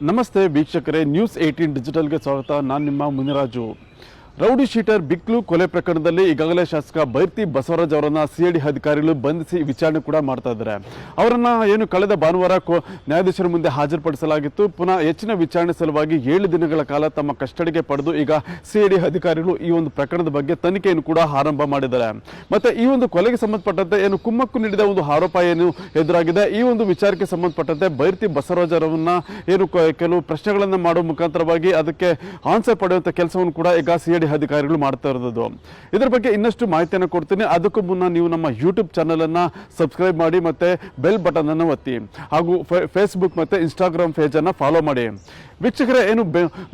ನಮಸ್ತೆ ವೀಕ್ಷಕರೇ, ನ್ಯೂಸ್ 18 ಡಿಜಿಟಲ್ಗೆ ಸ್ವಾಗತ. ನಾನು ನಿಮ್ಮ ಮುನಿರಾಜು. ರೌಡಿ ಶೀಟರ್ ಬಿಕ್ಲು ಕೊಲೆ ಪ್ರಕರಣದಲ್ಲಿ ಈಗಾಗಲೇ ಶಾಸಕ ಬೈರ್ತಿ ಬಸವರಾಜ್ ಅವರನ್ನ ಸಿಐಡಿ ಅಧಿಕಾರಿಗಳು ಬಂಧಿಸಿ ವಿಚಾರಣೆ ಕೂಡ ಮಾಡ್ತಾ ಇದ್ದಾರೆ. ಅವರನ್ನ ಕಳೆದ ಭಾನುವಾರ ನ್ಯಾಯಾಧೀಶರ ಮುಂದೆ ಹಾಜರುಪಡಿಸಲಾಗಿತ್ತು. ಪುನಃ ಹೆಚ್ಚಿನ ವಿಚಾರಣೆ ಸಲುವಾಗಿ 7 ದಿನಗಳ ಕಾಲ ತಮ್ಮ ಕಸ್ಟಡಿಗೆ ಪಡೆದು ಈಗ ಸಿಐಡಿ ಅಧಿಕಾರಿಗಳು ಈ ಒಂದು ಪ್ರಕರಣದ ಬಗ್ಗೆ ತನಿಖೆಯನ್ನು ಕೂಡ ಆರಂಭ ಮಾಡಿದ್ದಾರೆ. ಮತ್ತೆ ಈ ಒಂದು ಕೊಲೆಗೆ ಸಂಬಂಧಪಟ್ಟಂತೆ ಕುಮ್ಮಕ್ಕು ನೀಡಿದ ಒಂದು ಆರೋಪ ಎದುರಾಗಿದೆ. ಈ ಒಂದು ವಿಚಾರಕ್ಕೆ ಸಂಬಂಧಪಟ್ಟಂತೆ ಬೈರ್ತಿ ಬಸವರಾಜ್ ಅವರನ್ನ ಕೆಲವು ಪ್ರಶ್ನೆಗಳನ್ನು ಮಾಡುವ ಮುಖಾಂತರವಾಗಿ ಅದಕ್ಕೆ ಆನ್ಸರ್ ಪಡೆಯುವಂತ ಕೆಲಸವನ್ನು ಕೂಡ ಈಗ ಸಿಐಡಿ ಅಧಿಕಾರಿಗಳು ಮಾಡ್ತಾ ಇರೋದು. ಇದರ ಬಗ್ಗೆ ಇನ್ನಷ್ಟು ಮಾಹಿತಿಯನ್ನು ಕೊಡ್ತೀನಿ. ಅದಕ್ಕೂ ಮುನ್ನ ನೀವು ನಮ್ಮ ಯೂಟ್ಯೂಬ್ ಚಾನಲ್ ಅನ್ನ ಸಬ್ಸ್ಕ್ರೈಬ್ ಮಾಡಿ ಮತ್ತೆ ಬೆಲ್ ಬಟನ್ ಅನ್ನು ಒತ್ತಿ, ಹಾಗೂ ಫೇಸ್ಬುಕ್ ಮತ್ತೆ ಇನ್ಸ್ಟಾಗ್ರಾಮ್ ಪೇಜ್ ಅನ್ನ ಫಾಲೋ ಮಾಡಿ. ವೀಕ್ಷಕರೇ,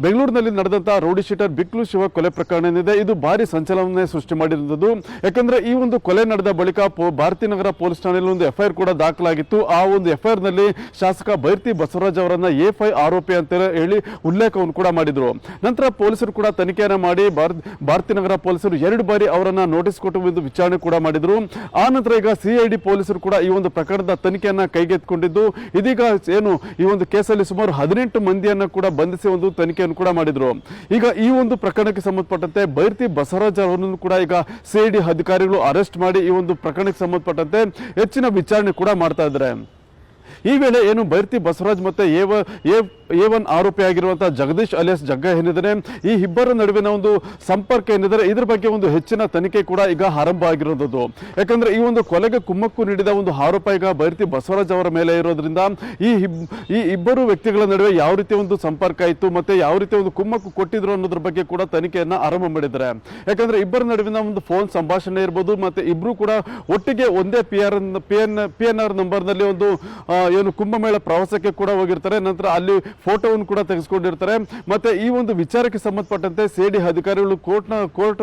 ಬೆಂಗಳೂರಿನಲ್ಲಿ ನಡೆದಂತಹ ರೌಡಿ ಶೀಟರ್ ಬಿಕ್ಲು ಶಿವ ಕೊಲೆ ಪ್ರಕರಣ ಏನಿದೆ, ಇದು ಭಾರಿ ಸಂಚಲನ ಸೃಷ್ಟಿ ಮಾಡಿರುವುದು. ಯಾಕಂದ್ರೆ ಈ ಒಂದು ಕೊಲೆ ನಡೆದ ಬಳಿಕ ಭಾರತೀನಗರ ಪೊಲೀಸ್ ಠಾಣೆಯಲ್ಲಿ ಒಂದು ಎಫ್ಐಆರ್ ಕೂಡ ದಾಖಲಾಗಿತ್ತು. ಆ ಒಂದು ಎಫ್ಐಆರ್ ನಲ್ಲಿ ಶಾಸಕ ಬೈರ್ತಿ ಬಸವರಾಜ್ ಅವರನ್ನ A5 ಆರೋಪಿ ಅಂತ ಹೇಳಿ ಉಲ್ಲೇಖವನ್ನು ಕೂಡ ಮಾಡಿದ್ರು. ನಂತರ ಪೊಲೀಸರು ಕೂಡ ತನಿಖೆಯನ್ನ ಮಾಡಿ ಭಾರತೀನಗರ ಪೊಲೀಸರು 2 ಬಾರಿ ಅವರನ್ನ ನೋಟಿಸ್ ಕೊಟ್ಟು ವಿಚಾರಣೆ ಕೂಡ ಮಾಡಿದ್ರು. ಆ ನಂತರ ಈಗ ಸಿಐಡಿ ಪೊಲೀಸರು ಕೂಡ ಈ ಒಂದು ಪ್ರಕರಣದ ತನಿಖೆಯನ್ನ ಕೈಗೆತ್ತಿಕೊಂಡಿದ್ದು, ಇದೀಗ ಈ ಒಂದು ಕೇಸಲ್ಲಿ ಸುಮಾರು 18 ಮಂದಿಯನ್ನ ಕೂಡ ಬಂಧಿಸಿ ಒಂದು ತನಿಖೆಯನ್ನು ಕೂಡ ಮಾಡಿದ್ರು. ಈಗ ಈ ಒಂದು ಪ್ರಕರಣಕ್ಕೆ ಸಂಬಂಧಪಟ್ಟಂತೆ ಬೈರ್ತಿ ಬಸವರಾಜ್ ಅವರನ್ನು ಕೂಡ ಈಗ ಸಿಐಡಿ ಅಧಿಕಾರಿಗಳು ಅರೆಸ್ಟ್ ಮಾಡಿ ಈ ಒಂದು ಪ್ರಕರಣಕ್ಕೆ ಸಂಬಂಧಪಟ್ಟಂತೆ ಹೆಚ್ಚಿನ ವಿಚಾರಣೆ ಕೂಡ ಮಾಡ್ತಾ ಇದ್ದಾರೆ. ಈ ವೇಳೆ ಬೈರ್ತಿ ಬಸವರಾಜ್ ಮತ್ತೆ A1 ಆರೋಪಿ ಆಗಿರುವಂತಹ ಜಗದೀಶ್ ಅಲಿಯಾಸ್ ಜಗ್ಗ ಏನಿದ್ದಾರೆ, ಈ ಇಬ್ಬರ ನಡುವಿನ ಒಂದು ಸಂಪರ್ಕ ಏನಿದ್ದಾರೆ, ಇದ್ರ ಬಗ್ಗೆ ಒಂದು ಹೆಚ್ಚಿನ ತನಿಖೆ ಕೂಡ ಈಗ ಆರಂಭ ಆಗಿರೋದು. ಯಾಕಂದ್ರೆ ಈ ಒಂದು ಕೊಲೆಗೆ ಕುಮ್ಮಕ್ಕು ನೀಡಿದ ಒಂದು ಆರೋಪ ಈಗ ಬೈರ್ತಿ ಬಸವರಾಜ್ ಅವರ ಮೇಲೆ ಇರೋದ್ರಿಂದ ಈ ಇಬ್ಬರು ವ್ಯಕ್ತಿಗಳ ನಡುವೆ ಯಾವ ರೀತಿ ಒಂದು ಸಂಪರ್ಕ ಇತ್ತು ಮತ್ತೆ ಯಾವ ರೀತಿ ಒಂದು ಕುಮ್ಮಕ್ಕು ಕೊಟ್ಟಿದ್ರು ಅನ್ನೋದ್ರ ಬಗ್ಗೆ ಕೂಡ ತನಿಖೆಯನ್ನ ಆರಂಭ ಮಾಡಿದ್ದಾರೆ. ಯಾಕಂದ್ರೆ ಇಬ್ಬರ ನಡುವಿನ ಒಂದು ಫೋನ್ ಸಂಭಾಷಣೆ ಇರ್ಬೋದು, ಮತ್ತೆ ಇಬ್ರು ಕೂಡ ಒಟ್ಟಿಗೆ ಒಂದೇ PNR ನಂಬರ್ ನಲ್ಲಿ ಒಂದು ಕುಂಭಮೇಳ ಪ್ರವಾಸಕ್ಕೆ ಕೂಡ ಹೋಗಿರ್ತಾರೆ. ನಂತರ ಅಲ್ಲಿ ಫೋಟೋವನ್ನು ಕೂಡ ತೆಗೆದುಕೊಂಡಿರ್ತಾರೆ. ಮತ್ತೆ ಈ ಒಂದು ವಿಚಾರಕ್ಕೆ ಸಂಬಂಧಪಟ್ಟಂತೆ ಸಿಐಡಿ ಅಧಿಕಾರಿಗಳು ಕೋರ್ಟ್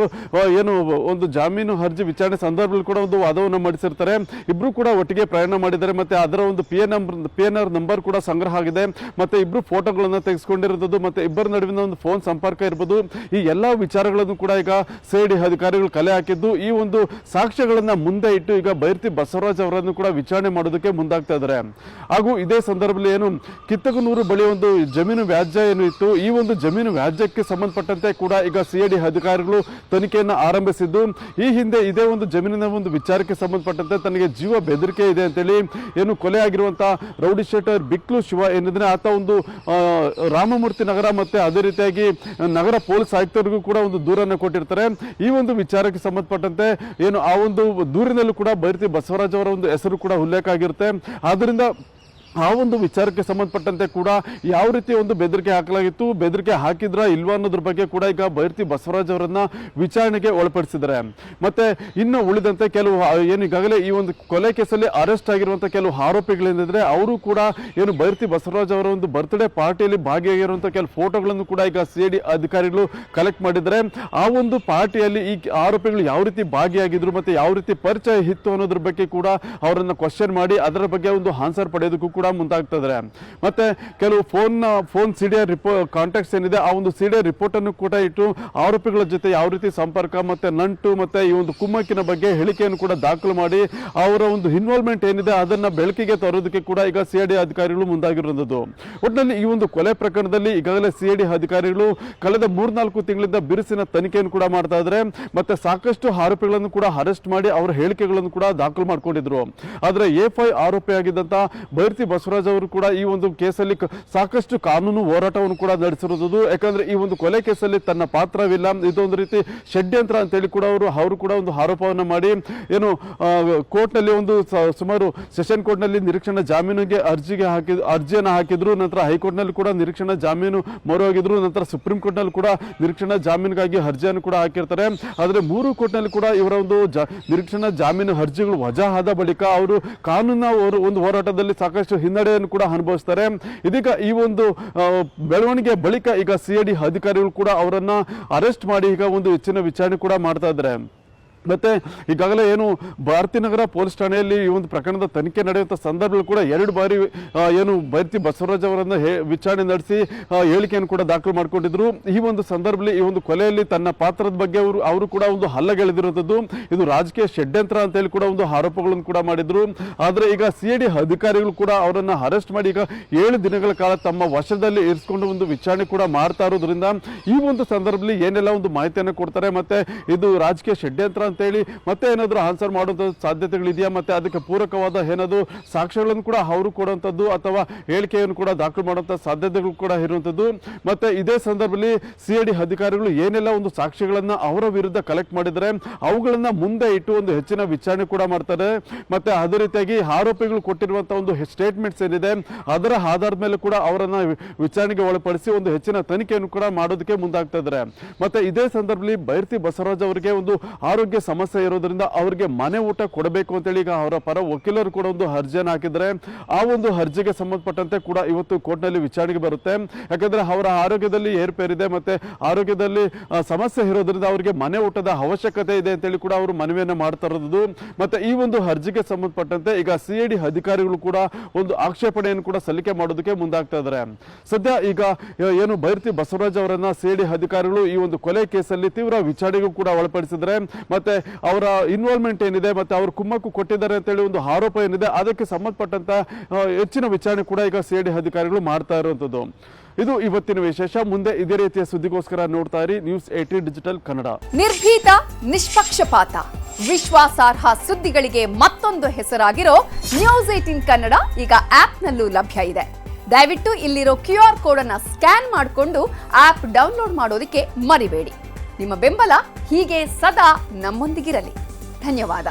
ಒಂದು ಜಾಮೀನು ಅರ್ಜಿ ವಿಚಾರಣೆ ಸಂದರ್ಭದಲ್ಲಿ ಕೂಡ ಒಂದು ವಾದವನ್ನು ಮಂಡಿಸಿರ್ತಾರೆ. ಇಬ್ರು ಕೂಡ ಒಟ್ಟಿಗೆ ಪ್ರಯಾಣ ಮಾಡಿದ್ದಾರೆ. ಮತ್ತೆ ಅದರ ಒಂದು PNR ನಂಬರ್ ಕೂಡ ಸಂಗ್ರಹ ಆಗಿದೆ. ಮತ್ತೆ ಇಬ್ರು ಫೋಟೋಗಳನ್ನ ತೆಗೆದುಕೊಂಡಿರೋದು, ಮತ್ತೆ ಇಬ್ಬರ ನಡುವಿನ ಒಂದು ಫೋನ್ ಸಂಪರ್ಕ ಇರ್ಬೋದು, ಈ ಎಲ್ಲಾ ವಿಚಾರಗಳನ್ನು ಕೂಡ ಈಗ ಸಿಐಡಿ ಅಧಿಕಾರಿಗಳು ಕಲೆ ಹಾಕಿದ್ದು, ಈ ಒಂದು ಸಾಕ್ಷ್ಯಗಳನ್ನ ಮುಂದೆ ಇಟ್ಟು ಈಗ ಬೈರ್ತಿ ಬಸವರಾಜ್ ಅವರನ್ನು ಕೂಡ ವಿಚಾರಣೆ ಮಾಡೋದಕ್ಕೆ ಮುಂದಾಗ್ತಾ ಇದ್ದಾರೆ. ಹಾಗೂ ಇದೇ ಸಂದರ್ಭದಲ್ಲಿ ಕಿತ್ತಗನೂರು ಬಳಿ ಒಂದು ಜಮೀನು ವ್ಯಾಜ್ಯ ಇತ್ತು. ಈ ಒಂದು ಜಮೀನು ವ್ಯಾಜ್ಯಕ್ಕೆ ಸಂಬಂಧಪಟ್ಟಂತೆ ಕೂಡ ಈಗ ಸಿಐಡಿ ಅಧಿಕಾರಿಗಳು ತನಿಖೆಯನ್ನು ಆರಂಭಿಸಿದ್ದು, ಈ ಹಿಂದೆ ಇದೇ ಒಂದು ಜಮೀನಿನ ಒಂದು ವಿಚಾರಕ್ಕೆ ಸಂಬಂಧಪಟ್ಟಂತೆ ತನಗೆ ಜೀವ ಬೆದರಿಕೆ ಇದೆ ಅಂತೇಳಿ ಕೊಲೆ ಆಗಿರುವಂತಹ ರೌಡಿ ಶೀಟರ್ ಬಿಕ್ಲು ಶಿವ ಏನಿದ್ರೆ, ಆತ ಒಂದು ರಾಮಮೂರ್ತಿ ನಗರ ಮತ್ತೆ ಅದೇ ರೀತಿಯಾಗಿ ನಗರ ಪೊಲೀಸ್ ಆಯುಕ್ತರಿಗೂ ಕೂಡ ಒಂದು ದೂರನ್ನು ಕೊಟ್ಟಿರ್ತಾರೆ. ಈ ಒಂದು ವಿಚಾರಕ್ಕೆ ಸಂಬಂಧಪಟ್ಟಂತೆ ಆ ಒಂದು ದೂರಿನಲ್ಲೂ ಕೂಡ ಬೈರ್ತಿ ಬಸವರಾಜ್ ಅವರ ಒಂದು ಹೆಸರು ಕೂಡ ಉಲ್ಲೇಖ ಆಗಿರುತ್ತೆ. ಆದ್ರಿಂದ ಆ ಒಂದು ವಿಚಾರಕ್ಕೆ ಸಂಬಂಧಪಟ್ಟಂತೆ ಕೂಡ ಯಾವ ರೀತಿ ಒಂದು ಬೆದರಿಕೆ ಹಾಕಲಾಗಿತ್ತು, ಬೆದರಿಕೆ ಹಾಕಿದ್ರ ಇಲ್ವಾ ಅನ್ನೋದ್ರ ಬಗ್ಗೆ ಕೂಡ ಈಗ ಬೈರ್ತಿ ಬಸವರಾಜ್ ಅವರನ್ನ ವಿಚಾರಣೆಗೆ ಒಳಪಡಿಸಿದ್ದಾರೆ. ಮತ್ತೆ ಇನ್ನು ಉಳಿದಂತೆ ಕೆಲವು ಈಗಾಗಲೇ ಈ ಒಂದು ಕೊಲೆ ಕೇಸಲ್ಲಿ ಅರೆಸ್ಟ್ ಆಗಿರುವಂತಹ ಕೆಲವು ಆರೋಪಿಗಳೇನಿದ್ರೆ, ಅವರು ಕೂಡ ಬೈರ್ತಿ ಬಸವರಾಜ್ ಅವರ ಒಂದು ಬರ್ತ್ಡೇ ಪಾರ್ಟಿಯಲ್ಲಿ ಭಾಗಿಯಾಗಿರುವಂತಹ ಕೆಲವು ಫೋಟೋಗಳನ್ನು ಕೂಡ ಈಗ ಸಿಐಡಿ ಅಧಿಕಾರಿಗಳು ಕಲೆಕ್ಟ್ ಮಾಡಿದ್ದಾರೆ. ಆ ಒಂದು ಪಾರ್ಟಿಯಲ್ಲಿ ಈ ಆರೋಪಿಗಳು ಯಾವ ರೀತಿ ಭಾಗಿಯಾಗಿದ್ರು ಮತ್ತೆ ಯಾವ ರೀತಿ ಪರಿಚಯ ಇತ್ತು ಅನ್ನೋದ್ರ ಬಗ್ಗೆ ಕೂಡ ಅವರನ್ನ ಕ್ವಶನ್ ಮಾಡಿ ಅದರ ಬಗ್ಗೆ ಒಂದು ಆನ್ಸರ್ ಪಡೆಯೋದಕ್ಕೂ ಕೂಡ ಮುಂದಾಗ್ತಾ ಇದ್ದಾರೆ. ಮತ್ತೆ ಕೆಲವು ಫೋನ್ ಸಿಡಿಯರ್ ಕಾಂಟ್ಯಾಕ್ಟ್ಸ್ ಏನಿದೆ, ಆ ಒಂದು ಸಿಡಿಯರ್ ರಿಪೋರ್ಟ್ ಅನ್ನು ಕೂಡ ಇಟ್ಟು ಆರೋಪಿಗಳ ಜೊತೆ ಯಾವ ರೀತಿ ಸಂಪರ್ಕ ಮತ್ತೆ ನಂಟು ಮತ್ತೆ ಈ ಒಂದು ಕುಮ್ಮಕ್ಕಿನ ಬಗ್ಗೆ ಹೇಳಿಕೆಯನ್ನು ಕೂಡ ದಾಖಲು ಮಾಡಿ ಅವರ ಒಂದು ಇನ್ವಾಲ್ವ್ಮೆಂಟ್ ಏನಿದೆ ಅದನ್ನ ಬೆಳಕಿಗೆ ತರೋದಕ್ಕೆ ಕೂಡ ಈಗ ಸಿಐಡಿ ಅಧಿಕಾರಿಗಳು ಮುಂದಾಗಿರುವುದು. ಒಟ್ಟಿನಲ್ಲಿ ಈ ಒಂದು ಕೊಲೆ ಪ್ರಕರಣದಲ್ಲಿ ಈಗಾಗಲೇ ಸಿಐಡಿ ಅಧಿಕಾರಿಗಳು ಕಳೆದ 3-4 ತಿಂಗಳಿಂದ ಬಿರುಸಿನ ತನಿಖೆಯನ್ನು ಕೂಡ ಮಾಡ್ತಾ ಇದ್ದಾರೆ. ಮತ್ತೆ ಸಾಕಷ್ಟು ಆರೋಪಿಗಳನ್ನು ಕೂಡ ಅರೆಸ್ಟ್ ಮಾಡಿ ಅವರ ಹೇಳಿಕೆಗಳನ್ನು ಕೂಡ ದಾಖಲು ಮಾಡ್ಕೊಂಡಿದ್ರು. ಆದ್ರೆ A5 ಆರೋಪಿ ಆಗಿದ್ದಂತ ಬೈರ್ತಿ ಬಸವರಾಜ್ ಅವರು ಕೂಡ ಈ ಒಂದು ಕೇಸಲ್ಲಿ ಸಾಕಷ್ಟು ಕಾನೂನು ಹೋರಾಟವನ್ನು ಕೂಡ ನಡೆಸಿರುವುದು. ಯಾಕಂದ್ರೆ ಈ ಒಂದು ಕೊಲೆ ಕೇಸಲ್ಲಿ ತನ್ನ ಪಾತ್ರವಿಲ್ಲ, ಇದೊಂದು ರೀತಿ ಷಡ್ಯಂತ್ರ ಅಂತೇಳಿ ಕೂಡ ಅವರು ಕೂಡ ಒಂದು ಆರೋಪವನ್ನು ಮಾಡಿ ಕೋರ್ಟ್ ನಲ್ಲಿ ಒಂದು ಸುಮಾರು ಸೆಷನ್ ಕೋರ್ಟ್ ನಲ್ಲಿ ನಿರೀಕ್ಷಣಾ ಜಾಮೀನಿಗೆ ಅರ್ಜಿಯನ್ನು ಹಾಕಿದ್ರು. ನಂತರ ಹೈಕೋರ್ಟ್ ನಲ್ಲಿ ಕೂಡ ನಿರೀಕ್ಷಣಾ ಜಾಮೀನು ಮೊರೆಹೋಗಿದ್ರು. ನಂತರ ಸುಪ್ರೀಂ ಕೋರ್ಟ್ ನಲ್ಲಿ ಕೂಡ ನಿರೀಕ್ಷಣಾ ಜಾಮೀನಿಗಾಗಿ ಅರ್ಜಿಯನ್ನು ಕೂಡ ಹಾಕಿರ್ತಾರೆ. ಆದ್ರೆ 3 ಕೋರ್ಟ್ ನಲ್ಲಿ ಕೂಡ ಇವರ ಒಂದು ನಿರೀಕ್ಷಣಾ ಜಾಮೀನು ಅರ್ಜಿಗಳು ವಜಾ ಆದ ಬಳಿಕ ಅವರು ಕಾನೂನಿನ ಒಂದು ಹೋರಾಟದಲ್ಲಿ ಸಾಕಷ್ಟು ಹಿನ್ನಡೆಯನ್ನು ಕೂಡ ಅನುಭವಿಸ್ತಾರೆ. ಇದೀಗ ಈ ಒಂದು ಬೆಳವಣಿಗೆ ಬಳಿಕ ಈಗ ಸಿಐಡಿ ಅಧಿಕಾರಿಗಳು ಕೂಡ ಅವರನ್ನ ಅರೆಸ್ಟ್ ಮಾಡಿ ಈಗ ಒಂದು ಹೆಚ್ಚಿನ ವಿಚಾರಣೆ ಕೂಡ ಮಾಡ್ತಾ ಇದ್ದಾರೆ. ಮತ್ತೆ ಈಗಾಗಲೇ ಏನು ಭಾರತೀನಗರ ಪೊಲೀಸ್ ಠಾಣೆಯಲ್ಲಿ ಈ ಒಂದು ಪ್ರಕರಣದ ತನಿಖೆ ನಡೆಯುವಂಥ ಸಂದರ್ಭದಲ್ಲಿ ಕೂಡ 2 ಬಾರಿ ಏನು ಬೈರತಿ ಬಸವರಾಜ್ ಅವರನ್ನ ವಿಚಾರಣೆ ನಡೆಸಿ ಹೇಳಿಕೆಯನ್ನು ಕೂಡ ದಾಖಲು ಮಾಡಿಕೊಂಡಿದ್ರು. ಈ ಒಂದು ಸಂದರ್ಭದಲ್ಲಿ ಈ ಒಂದು ಕೊಲೆಯಲ್ಲಿ ತನ್ನ ಪಾತ್ರದ ಬಗ್ಗೆ ಅವರು ಕೂಡ ಒಂದು ಹಲ್ಲಗೆಳೆದಿರುವಂಥದ್ದು, ಇದು ರಾಜಕೀಯ ಷಡ್ಯಂತ್ರ ಅಂತ ಹೇಳಿ ಕೂಡ ಒಂದು ಆರೋಪಗಳನ್ನು ಕೂಡ ಮಾಡಿದ್ರು. ಆದರೆ ಈಗ CID ಅಧಿಕಾರಿಗಳು ಕೂಡ ಅವರನ್ನ ಅರೆಸ್ಟ್ ಮಾಡಿ ಈಗ 7 ದಿನಗಳ ಕಾಲ ತಮ್ಮ ವಶದಲ್ಲಿ ಇರಿಸಿಕೊಂಡು ಒಂದು ವಿಚಾರಣೆ ಕೂಡ ಮಾಡ್ತಾ ಇರೋದ್ರಿಂದ ಈ ಒಂದು ಸಂದರ್ಭದಲ್ಲಿ ಏನೆಲ್ಲ ಒಂದು ಮಾಹಿತಿಯನ್ನು ಕೊಡ್ತಾರೆ, ಮತ್ತೆ ಇದು ರಾಜಕೀಯ ಷಡ್ಯಂತ್ರ ಅಂತೇಳಿ ಮತ್ತೆ ಏನಾದರೂ ಆನ್ಸರ್ ಮಾಡುವಂಥ ಸಾಧ್ಯತೆಗಳಿದೆಯಾ, ಮತ್ತೆ ಅದಕ್ಕೆ ಪೂರಕವಾದ ಏನಾದರೂ ಸಾಕ್ಷ್ಯಗಳನ್ನು ಕೂಡ ಅವರು ಕೊಡುವಂಥದ್ದು ಅಥವಾ ಹೇಳಿಕೆಯನ್ನು ಕೂಡ ದಾಖಲು ಮಾಡುವಂಥ ಸಾಧ್ಯತೆಗಳು ಕೂಡ ಇರುವಂಥದ್ದು. ಮತ್ತೆ ಇದೇ ಸಂದರ್ಭದಲ್ಲಿ CID ಅಧಿಕಾರಿಗಳು ಏನೆಲ್ಲ ಒಂದು ಸಾಕ್ಷ್ಯಗಳನ್ನು ಅವರ ವಿರುದ್ಧ ಕಲೆಕ್ಟ್ ಮಾಡಿದರೆ ಅವುಗಳನ್ನ ಮುಂದೆ ಇಟ್ಟು ಒಂದು ಹೆಚ್ಚಿನ ವಿಚಾರಣೆ ಕೂಡ ಮಾಡ್ತಾರೆ. ಮತ್ತೆ ಅದೇ ರೀತಿಯಾಗಿ ಆರೋಪಿಗಳು ಕೊಟ್ಟಿರುವಂತಹ ಒಂದು ಸ್ಟೇಟ್ಮೆಂಟ್ಸ್ ಏನಿದೆ ಅದರ ಆಧಾರದ ಮೇಲೆ ಕೂಡ ಅವರನ್ನ ವಿಚಾರಣೆಗೆ ಒಳಪಡಿಸಿ ಒಂದು ಹೆಚ್ಚಿನ ತನಿಖೆಯನ್ನು ಕೂಡ ಮಾಡೋದಕ್ಕೆ ಮುಂದಾಗ್ತಾ ಇದ್ದಾರೆ. ಮತ್ತೆ ಇದೇ ಸಂದರ್ಭದಲ್ಲಿ ಬೈರತಿ ಬಸವರಾಜ್ ಅವರಿಗೆ ಒಂದು ಆರೋಗ್ಯ ಸಮಸ್ಯೆ ಇರೋದ್ರಿಂದ ಅವರಿಗೆ ಮನೆ ಊಟ ಕೊಡಬೇಕು ಅಂತೇಳಿ ಈಗ ಅವರ ಪರ ವಕೀಲರು ಕೂಡ ಒಂದು ಅರ್ಜಿಯನ್ನು ಹಾಕಿದ್ದಾರೆ. ಆ ಒಂದು ಅರ್ಜಿಗೆ ಸಂಬಂಧಪಟ್ಟಂತೆ ಕೂಡ ಇವತ್ತು ಕೋರ್ಟ್ನಲ್ಲಿ ವಿಚಾರಣೆಗೆ ಬರುತ್ತೆ. ಯಾಕಂದ್ರೆ ಅವರ ಆರೋಗ್ಯದಲ್ಲಿ ಏರ್ಪೇರಿದೆ, ಮತ್ತೆ ಆರೋಗ್ಯದಲ್ಲಿ ಸಮಸ್ಯೆ ಇರೋದ್ರಿಂದ ಅವರಿಗೆ ಮನೆ ಊಟದ ಅವಶ್ಯಕತೆ ಇದೆ ಅಂತೇಳಿ ಕೂಡ ಅವರು ಮನವಿಯನ್ನು ಮಾಡ್ತಾ ಇರೋದು. ಮತ್ತೆ ಈ ಒಂದು ಅರ್ಜಿಗೆ ಸಂಬಂಧಪಟ್ಟಂತೆ ಈಗ CID ಅಧಿಕಾರಿಗಳು ಕೂಡ ಒಂದು ಆಕ್ಷೇಪಣೆಯನ್ನು ಕೂಡ ಸಲ್ಲಿಕೆ ಮಾಡೋದಕ್ಕೆ ಮುಂದಾಗ್ತಾ ಇದ್ದಾರೆ. ಸದ್ಯ ಈಗ ಏನು ಬೈರತಿ ಬಸವರಾಜ್ ಅವರನ್ನ CID ಅಧಿಕಾರಿಗಳು ಈ ಒಂದು ಕೊಲೆ ಕೇಸಲ್ಲಿ ತೀವ್ರ ವಿಚಾರಣೆಗೂ ಕೂಡ ಒಳಪಡಿಸಿದ್ದಾರೆ. ಮತ್ತೆ ಅವರ ಇನ್ವಾಲ್ವ್ಮೆಂಟ್ ಏನಿದೆ, ಮತ್ತೆ ಅವರು ಕುಮ್ಮಕ್ಕು ಕೊಟ್ಟಿದ್ದಾರೆ ಅಂತೇಳಿ ಒಂದು ಆರೋಪ ಏನಿದೆ ಅದಕ್ಕೆ ಸಂಬಂಧಪಟ್ಟಂತ ಹೆಚ್ಚಿನ ವಿಚಾರಣೆ ಕೂಡ ಈಗ CID ಅಧಿಕಾರಿಗಳು ಮಾಡ್ತಾ ಇರುವಂತದ್ದು. ಇದು ಇವತ್ತಿನ ವಿಶೇಷ. ಮುಂದೆ ಇದೇ ರೀತಿಯ ಸುದ್ದಿಗೋಸ್ಕರ ನೋಡ್ತಾ ಇರಿ News18 ಡಿಜಿಟಲ್ ಕನ್ನಡ. ನಿರ್ಭೀತ, ನಿಷ್ಪಕ್ಷಪಾತ, ವಿಶ್ವಾಸಾರ್ಹ ಸುದ್ದಿಗಳಿಗೆ ಮತ್ತೊಂದು ಹೆಸರಾಗಿರೋ News18 ಕನ್ನಡ ಈಗ ಆಪ್ನಲ್ಲೂ ಲಭ್ಯ ಇದೆ. ದಯವಿಟ್ಟು ಇಲ್ಲಿರೋ QR ಕೋಡ್ ಅನ್ನ ಸ್ಕ್ಯಾನ್ ಮಾಡಿಕೊಂಡು ಆಪ್ ಡೌನ್ಲೋಡ್ ಮಾಡೋದಕ್ಕೆ ಮರಿಬೇಡಿ. ನಿಮ್ಮ ಬೆಂಬಲ ಹೀಗೆ ಸದಾ ನಮ್ಮೊಂದಿಗಿರಲಿ. ಧನ್ಯವಾದ.